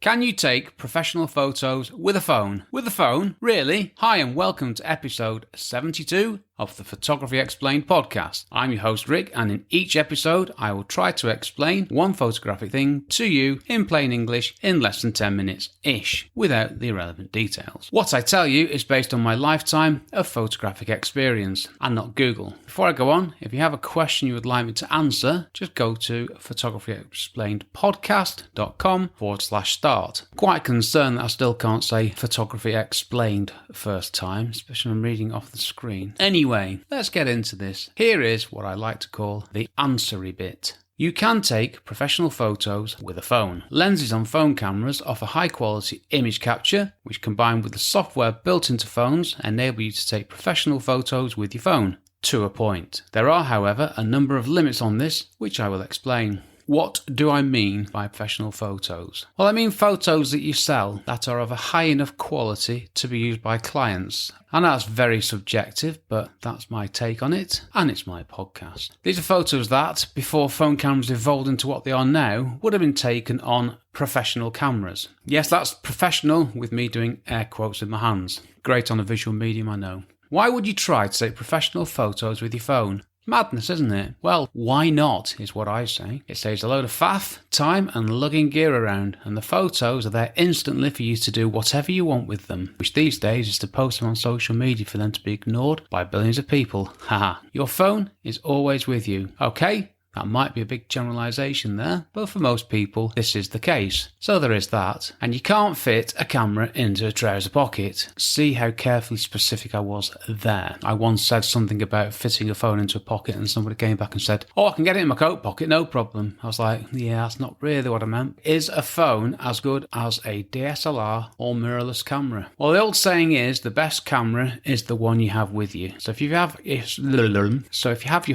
Can you take professional photos with a phone? With a phone? Really? Hi and welcome to episode 72 of the Photography Explained podcast. I'm your host Rick, and in each episode I will try to explain one photographic thing to you in plain English in less than 10 minutes-ish, without the irrelevant details. What I tell you is based on my lifetime of photographic experience and not Google. Before I go on, if you have a question you would like me to answer, just go to photographyexplainedpodcast.com/start. Quite concerned that I still can't say photography explained first time, especially when I'm reading off the screen. Anyway, let's get into this. Here is what I like to call the answery bit. You can take professional photos with a phone. Lenses on phone cameras offer high quality image capture, which combined with the software built into phones enable you to take professional photos with your phone. To a point. There are, however, a number of limits on this, which I will explain. What do I mean by professional photos? Well, I mean photos that you sell that are of a high enough quality to be used by clients. And that's very subjective, but that's my take on it, and it's my podcast. These are photos that, before phone cameras evolved into what they are now, would have been taken on professional cameras. Yes, that's professional with me doing air quotes with my hands. Great on a visual medium, I know. Why would you try to take professional photos with your phone? Madness, isn't it? Well, why not, is what I say. It saves a load of faff, time and lugging gear around, and the photos are there instantly for you to do whatever you want with them, which these days is to post them on social media for them to be ignored by billions of people. Haha. Your phone is always with you. Okay? That might be a big generalisation there, but for most people this is the case. So there is that. And you can't fit a camera into a trouser pocket. See how carefully specific I was there. I once said something about fitting a phone into a pocket and somebody came back and said, "Oh, I can get it in my coat pocket, no problem." I was like, yeah, that's not really what I meant. Is a phone as good as a DSLR or mirrorless camera? Well, the old saying is the best camera is the one you have with you. So if you have your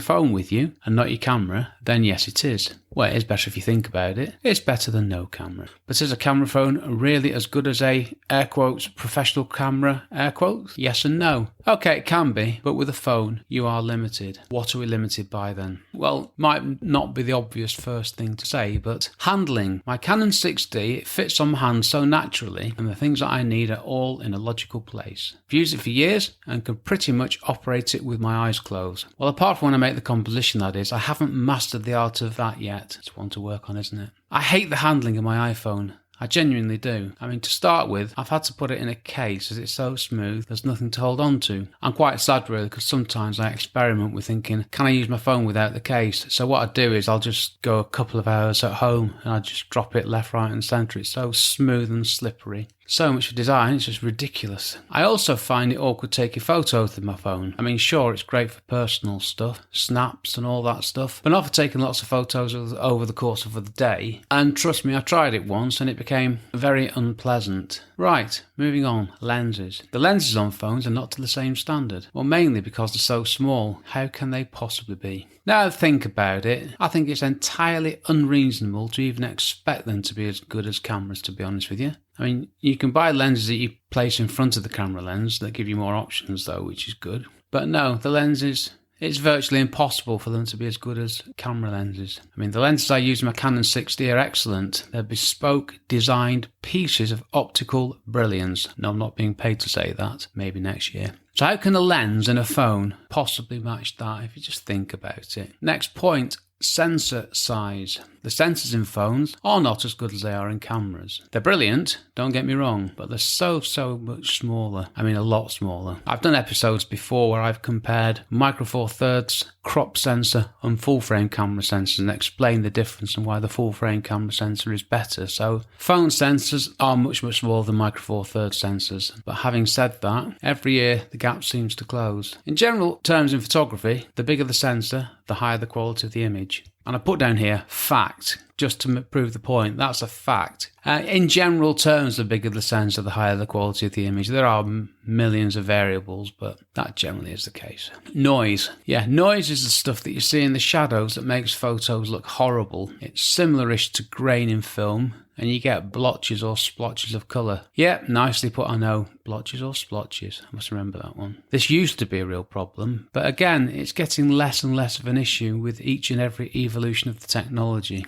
phone with you and not your camera, then yes, it is. Well, it is better if you think about it. It's better than no camera. But is a camera phone really as good as a, air quotes, professional camera, air quotes? Yes and no. Okay, it can be, but with a phone, you are limited. What are we limited by then? Well, might not be the obvious first thing to say, but handling. My Canon 6D, it fits on my hand so naturally, and the things that I need are all in a logical place. I've used it for years and can pretty much operate it with my eyes closed. Well, apart from when I make the composition, that is, I haven't mastered the art of that yet. It's one to work on, isn't it? I hate the handling of my iPhone. I genuinely do. I mean, to start with, I've had to put it in a case as it's so smooth, there's nothing to hold on to. I'm quite sad really, because sometimes I experiment with thinking, can I use my phone without the case? So what I do is I'll just go a couple of hours at home and I just drop it left, right and centre. It's so smooth and slippery. So much for design, it's just ridiculous. I also find it awkward taking photos with my phone. I mean, sure, it's great for personal stuff, snaps and all that stuff, but not for taking lots of photos over the course of the day. And trust me, I tried it once and it became very unpleasant. Right, moving on, lenses. The lenses on phones are not to the same standard. Well, mainly because they're so small. How can they possibly be? Now I think about it, I think it's entirely unreasonable to even expect them to be as good as cameras, to be honest with you. I mean, you can buy lenses that you place in front of the camera lens that give you more options though, which is good. But no, the lenses, it's virtually impossible for them to be as good as camera lenses. I mean, the lenses I use in my Canon 6D are excellent. They're bespoke, designed pieces of optical brilliance. No, I'm not being paid to say that. Maybe next year. So how can a lens in a phone possibly match that if you just think about it? Next point. Sensor size. The sensors in phones are not as good as they are in cameras. They're brilliant, don't get me wrong, but they're so much smaller. I mean, a lot smaller. I've done episodes before where I've compared micro four thirds, crop sensor and full frame camera sensors and explained the difference and why the full frame camera sensor is better. So phone sensors are much smaller than micro four thirds sensors. But having said that, every year the gap seems to close. In general terms in photography, the bigger the sensor, the higher the quality of the image. And I put down here fact, just to prove the point. That's a fact. In general terms, the bigger the sensor, the higher the quality of the image. There are millions of variables, but that generally is the case. Noise. Yeah, noise is the stuff that you see in the shadows that makes photos look horrible. It's similar-ish to grain in film, and you get blotches or splotches of colour. Yep, nicely put, I know. Blotches or splotches. I must remember that one. This used to be a real problem, but again, it's getting less and less of an issue with each and every evolution of the technology.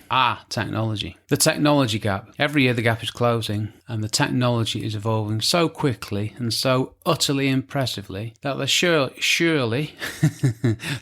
Technology. The technology gap. Every year the gap is closing, and the technology is evolving so quickly and so utterly impressively that there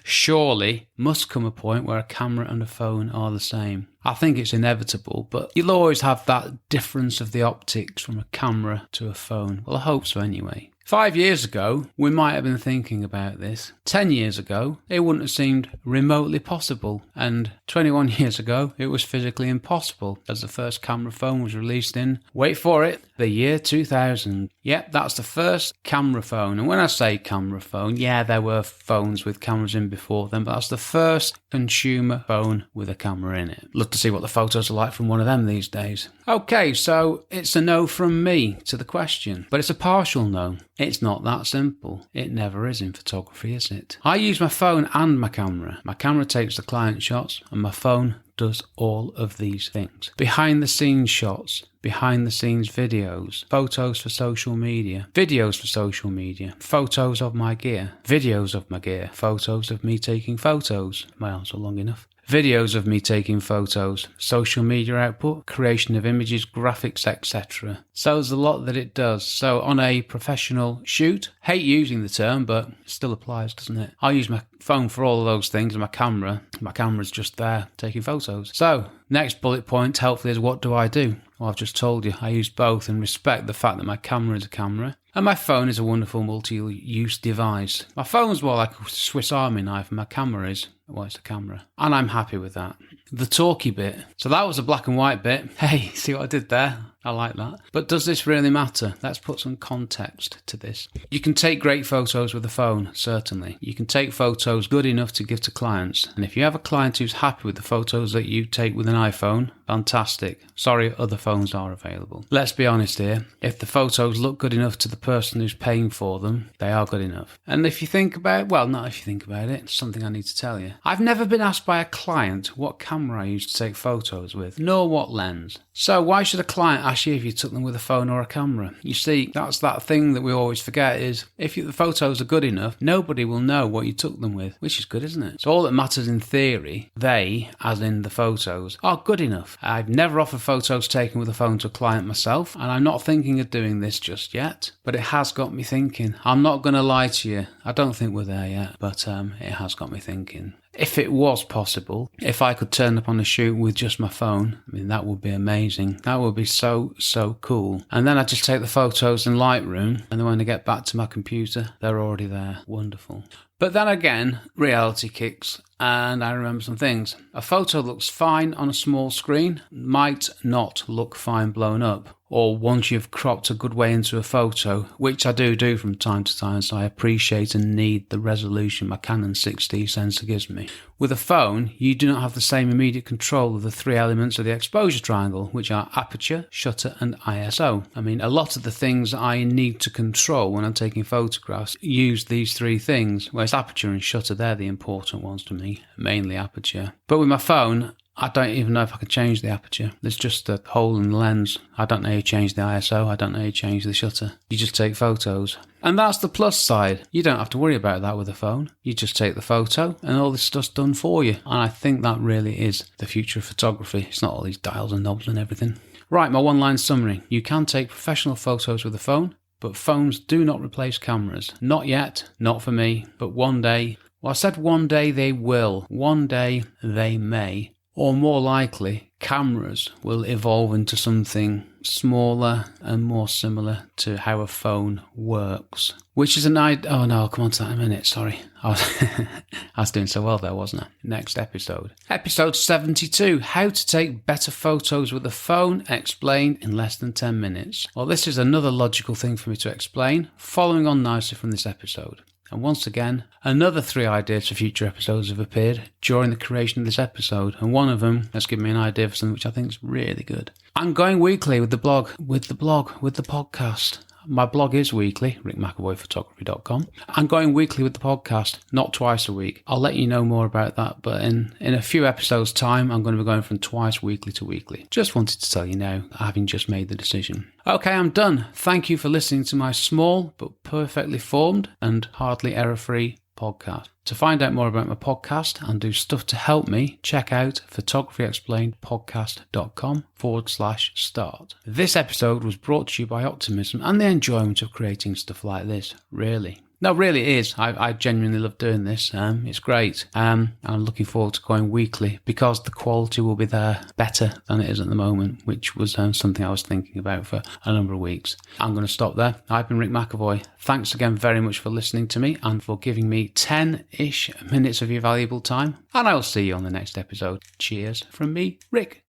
surely must come a point where a camera and a phone are the same. I think it's inevitable, but you'll always have that difference of the optics from a camera to a phone. Well, I hope so anyway. 5 years ago, we might have been thinking about this. 10 years ago, it wouldn't have seemed remotely possible. And 21 years ago, it was physically impossible, as the first camera phone was released in, wait for it, the year 2000. Yep, that's the first camera phone. And when I say camera phone, yeah, there were phones with cameras in before them, but that's the first consumer phone with a camera in it. Love to see what the photos are like from one of them these days. Okay, so it's a no from me to the question, but it's a partial no. It's not that simple. It never is in photography, is it? I use my phone and my camera. My camera takes the client shots and my phone does all of these things. Behind the scenes shots, behind the scenes videos, photos for social media, videos for social media, photos of my gear, videos of my gear, photos of me taking photos. My arms are long enough. Videos of me taking photos, social media output, creation of images, graphics, etc. So there's a lot that it does. So on a professional shoot, hate using the term, but it still applies, doesn't it? I use my phone for all of those things, and my camera's just there taking photos. So next bullet point, hopefully, is what do I do? Well, I've just told you, I use both and respect the fact that my camera is a camera and my phone is a wonderful multi-use device. My phone's more like a Swiss Army knife and my camera is, well, it's a camera. And I'm happy with that. The talky bit. So that was a black and white bit. Hey, see what I did there? I like that. But does this really matter? Let's put some context to this. You can take great photos with a phone, certainly. You can take photos good enough to give to clients. And if you have a client who's happy with the photos that you take with an iPhone, fantastic. Sorry, other phones are available. Let's be honest here. If the photos look good enough to the person who's paying for them, they are good enough. And if you think about it, well, not if you think about it, it's something I need to tell you. I've never been asked by a client what camera I use to take photos with, nor what lens. So why should a client ask you if you took them with a phone or a camera? You see, that's that thing that we always forget is if the photos are good enough, nobody will know what you took them with, which is good, isn't it? So all that matters in theory, they, as in the photos, are good enough. I've never offered photos taken with a phone to a client myself, and I'm not thinking of doing this just yet, but it has got me thinking. I'm not going to lie to you. I don't think we're there yet, but it has got me thinking. If it was possible, if I could turn up on a shoot with just my phone, I mean, that would be amazing. That would be so cool. And then I just take the photos in Lightroom, and then when I get back to my computer, they're already there. Wonderful. But then again, reality kicks, and I remember some things. A photo looks fine on a small screen, might not look fine blown up, or once you've cropped a good way into a photo, which I do from time to time, so I appreciate and need the resolution my Canon 6D sensor gives me. With a phone, you do not have the same immediate control of the three elements of the exposure triangle, which are aperture, shutter, and ISO. I mean, a lot of the things I need to control when I'm taking photographs use these three things, whereas aperture and shutter, they're the important ones to me, mainly aperture. But with my phone, I don't even know if I can change the aperture. There's just a hole in the lens. I don't know how you change the ISO. I don't know how you change the shutter. You just take photos. And that's the plus side. You don't have to worry about that with a phone. You just take the photo and all this stuff's done for you. And I think that really is the future of photography. It's not all these dials and knobs and everything. Right, my one-line summary. You can take professional photos with a phone, but phones do not replace cameras. Not yet, not for me, but one day. Well, I said one day they will. One day they may. Or more likely, cameras will evolve into something smaller and more similar to how a phone works. Which is an idea. Oh no, I'll come on to that in a minute, sorry. I was doing so well there, wasn't I? Next episode. Episode 72, how to take better photos with a phone, explained in less than 10 minutes. Well, this is another logical thing for me to explain, following on nicely from this episode. And once again, another 3 ideas for future episodes have appeared during the creation of this episode, and one of them has given me an idea for something which I think is really good. I'm going weekly with the podcast. My blog is weekly, rickmcavoyphotography.com. I'm going weekly with the podcast, not twice a week. I'll let you know more about that, but in a few episodes' time, I'm going to be going from twice weekly to weekly. Just wanted to tell you now, having just made the decision. Okay, I'm done. Thank you for listening to my small but perfectly formed and hardly error-free podcast. To find out more about my podcast and do stuff to help me, check out photographyexplainedpodcast.com/start. This episode was brought to you by optimism and the enjoyment of creating stuff like this, really. No, really it is. I genuinely love doing this. It's great. I'm looking forward to going weekly because the quality will be there better than it is at the moment, which was something I was thinking about for a number of weeks. I'm going to stop there. I've been Rick McAvoy. Thanks again very much for listening to me and for giving me 10-ish minutes of your valuable time. And I'll see you on the next episode. Cheers from me, Rick.